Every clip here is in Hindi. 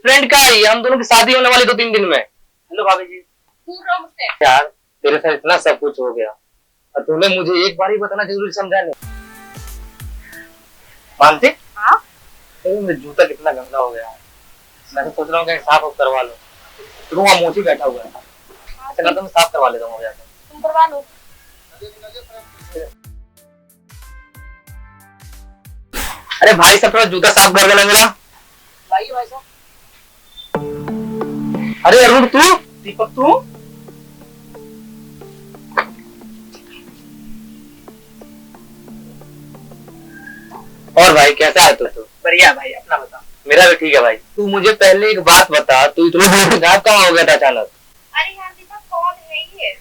गर्लफ्रेंड का ही, हम दोनों की शादी होने वाली 2-3 दिन में। हेलो भाभी जी। दूर रहो मुझसे। यार तेरे साथ इतना सब कुछ हो गया और तूने मुझे एक बार ही बताना जरूरी समझा नहीं। मानती? हाँ? मेरा जूता कितना गंदा हो गया है। मैं तो सोच रहा हूँ कि साफ करवा लो। तू वहाँ मोची बैठा हुआ है। चला तो मैं साफ करवा लेता हूँ जाकर। तुम करवा लो। अरे भाई साहब थोड़ा जूता साफ कर देना मेरा। लाइए भाई साहब। अरे अरुण तू? दीपक तू? और भाई कैसा है तू? बढ़िया भाई, अपना बता। मेरा भी ठीक है भाई। तू मुझे पहले एक बात बता, तू इतना गायब कहाँ हो गया था अचानक? अरे यार दीपक कौन है ये?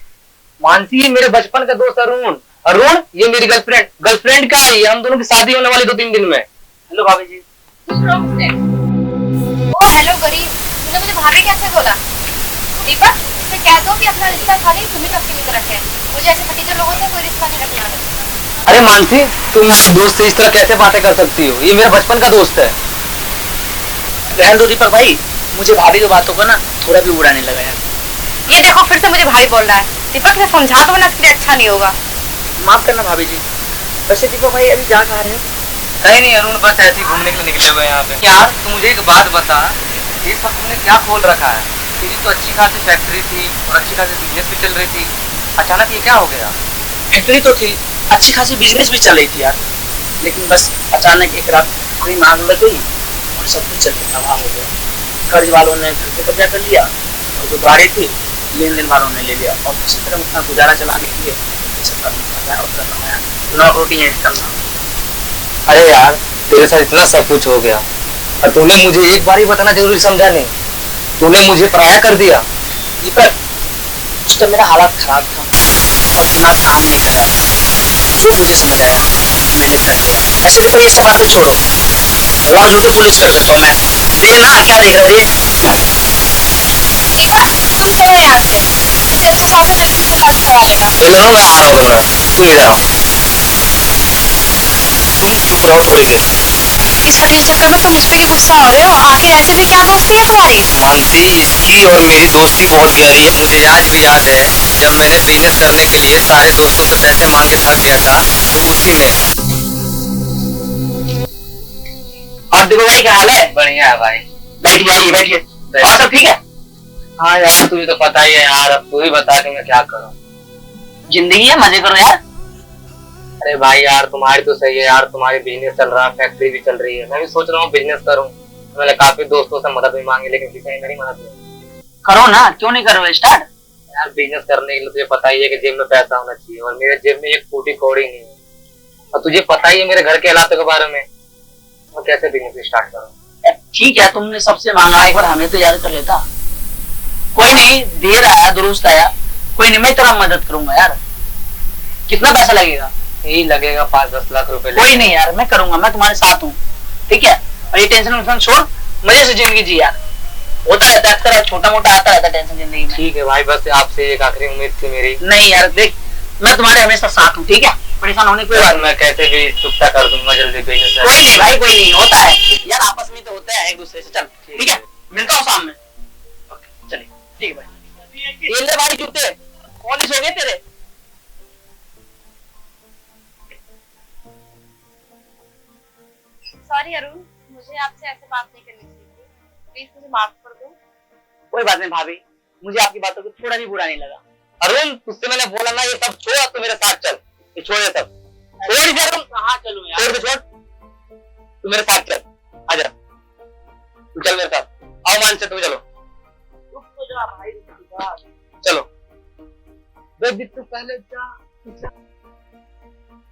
मानसी ये मेरे बचपन का दोस्त अरुण। अरुण ये मेरी गर्लफ्रेंड का ही, हम दोनों की शादी होने वाली 2-3 दिन में। हेलो भाभी जी। दूर रहो मुझसे। ओ हेलो गरीब, तूने मुझे भाभी कैसे बोला? दीपक इसे कह दो कि अपना रिश्ता खाली तुम्ही सबके लिए रखे। मुझे ऐसे फटीचर लोगों से कोई रिश्ता नहीं रखना है। अरे मानसी तुम मेरे दोस्त से इस तरह कैसे बातें कर सकती हो? ये मेरा बचपन का दोस्त है। रहने दो दीपक भाई, मुझे भाभी की बातों का ना थोड़ा भी बुरा नहीं लगा यार। ये देखो फिर से मुझे भाई बोल रहा है। दीपक ने समझा दो वरना इसके लिए अच्छा नहीं होगा। माफ करना भाभी जी। वैसे दीपक भाई अभी जा कहाँ रहे हैं? कहीं नहीं अरुण, बस ऐसे ही घूमने के लिए निकले हुए हैं यहाँ पे। यार तू मुझे एक बात बता, ये सब तुमने क्या खोल रखा है? तेरी तो अच्छी खासी फैक्ट्री थी और अच्छी खासी बिजनेस भी चल रही थी, अचानक ये क्या हो गया? फैक्ट्री तो थी, अच्छी खासी बिजनेस भी चल रही थी यार, लेकिन बस अचानक एक रात कोई मांग लग गई और सब कुछ चल के तबाह हो गया। कर्ज वालों ने घर पे कब्जा कर लिया और जो गाड़ी थी लेन देन वालों ने ले लिया और किसी तरह अपना गुजारा चलाने के लिए रोटी है करना। अरे यार तेरे साथ इतना सब कुछ हो गया और तूने मुझे एक बार ही बताना जरूरी समझा नहीं। तूने मुझे पराया कर दिया। दीपक उस तो मेरा हालात खराब था और दिमाग काम नहीं कर रहा था, जो मुझे समझ आया मैंने कर दिया। ऐसे देखो ये सब बातें छोड़ो, फोन लो तो पुलिस कर सकता हूँ मैं। देख ना क्या देख रही है। दीपक तुम चलो यहाँ से। मुझे इसके साथ में लड़की से शादी करवा लेगा। चलो ना मैं आ रहा हूँ, तू इधर आओ। तुम चुप रहो थोड़ी देर। इस फटील चक्कर में तुम मुझ पे क्यों गुस्सा हो रहे हो? आखिर ऐसे भी क्या दोस्ती है तुम्हारी? मानसी इसकी और मेरी दोस्ती बहुत गहरी है। मुझे आज भी याद है जब मैंने बिजनेस करने के लिए सारे दोस्तों से पैसे मांग के थक गया था, तो उसी में। और दीपक भाई क्या हाल है? बढ़िया है भाई। बैठिए आइए बैठिए। और सब ठीक है? हाँ यार तुझे तो पता ही है यार, अब तू ही बता कि मैं क्या करूँ। जिंदगी है, मजे करो यार। अरे भाई यार तुम्हारी तो सही है यार, तुम्हारी बिजनेस चल रहा है, फैक्ट्री भी चल रही है। मैं भी सोच रहा हूँ बिजनेस करूँ। मैंने काफी दोस्तों से मदद भी मांगी लेकिन किसी ने मेरी मदद नहीं। करो ना, क्यों नहीं करो स्टार्ट? यार बिजनेस करने के लिए तुझे पता ही है कि जेब में पैसा होना चाहिए और मेरे जेब में एक फूटी कौड़ी नहीं है। और तुझे पता ही है मेरे घर के हालातों के बारे में, मैं कैसे बिजनेस स्टार्ट करूँ? ठीक है, तुमने सबसे मांगा, एक बार हमें तो याद कर लेता। कोई नहीं, देर आया दुरुस्त आया। कोई नहीं, मैं तेरा मदद करूंगा यार। कितना पैसा लगेगा? यही लगेगा 5-10 लाख रुपए। कोई नहीं यार, मैं करूंगा, मैं तुम्हारे साथ हूँ। ठीक है, और ये टेंशन छोड़, मजे से जिंदगी जी यार। होता रहता है अक्सर, छोटा मोटा आता रहता है टेंशन जिंदगी में। ठीक है भाई, बस आपसे एक आखिरी उम्मीद थी मेरी। नहीं यार देख, मैं तुम्हारे हमेशा साथ हूँ, ठीक है? परेशान होने की कोई बात नहीं। मैं कैसे भी चुकता कर दूंगा जल्दी बिजनेस। कोई नहीं भाई, कोई नहीं, होता है यार, आपस में तो होता है एक दूसरे से। चल ठीक है, मिलता हूँ शाम में। चलिए ठीक है भाई। ये ले भाई जूते, पॉलिश हो गए तेरे। सॉरी अरुण, मुझे आपसे ऐसे बात नहीं करनी चाहिए। प्लीज मुझे माफ कर दो। कोई बात नहीं भाभी, मुझे आपकी बातों को थोड़ा भी बुरा नहीं लगा। अरुण तुझसे मैंने बोला ना ये सब छोड़, तू मेरे साथ चल। ये छोड़ ये सब, छोड़ इसे अरुण। कहाँ चलूं यार? छोड़ दे, छोड़। तू मेरे साथ चल, आजा। तू चल मेरे साथ। आओ मान से, तुम चलो। रुक तो जा भाई, रुक तो जा। चलो। तू पहले जा।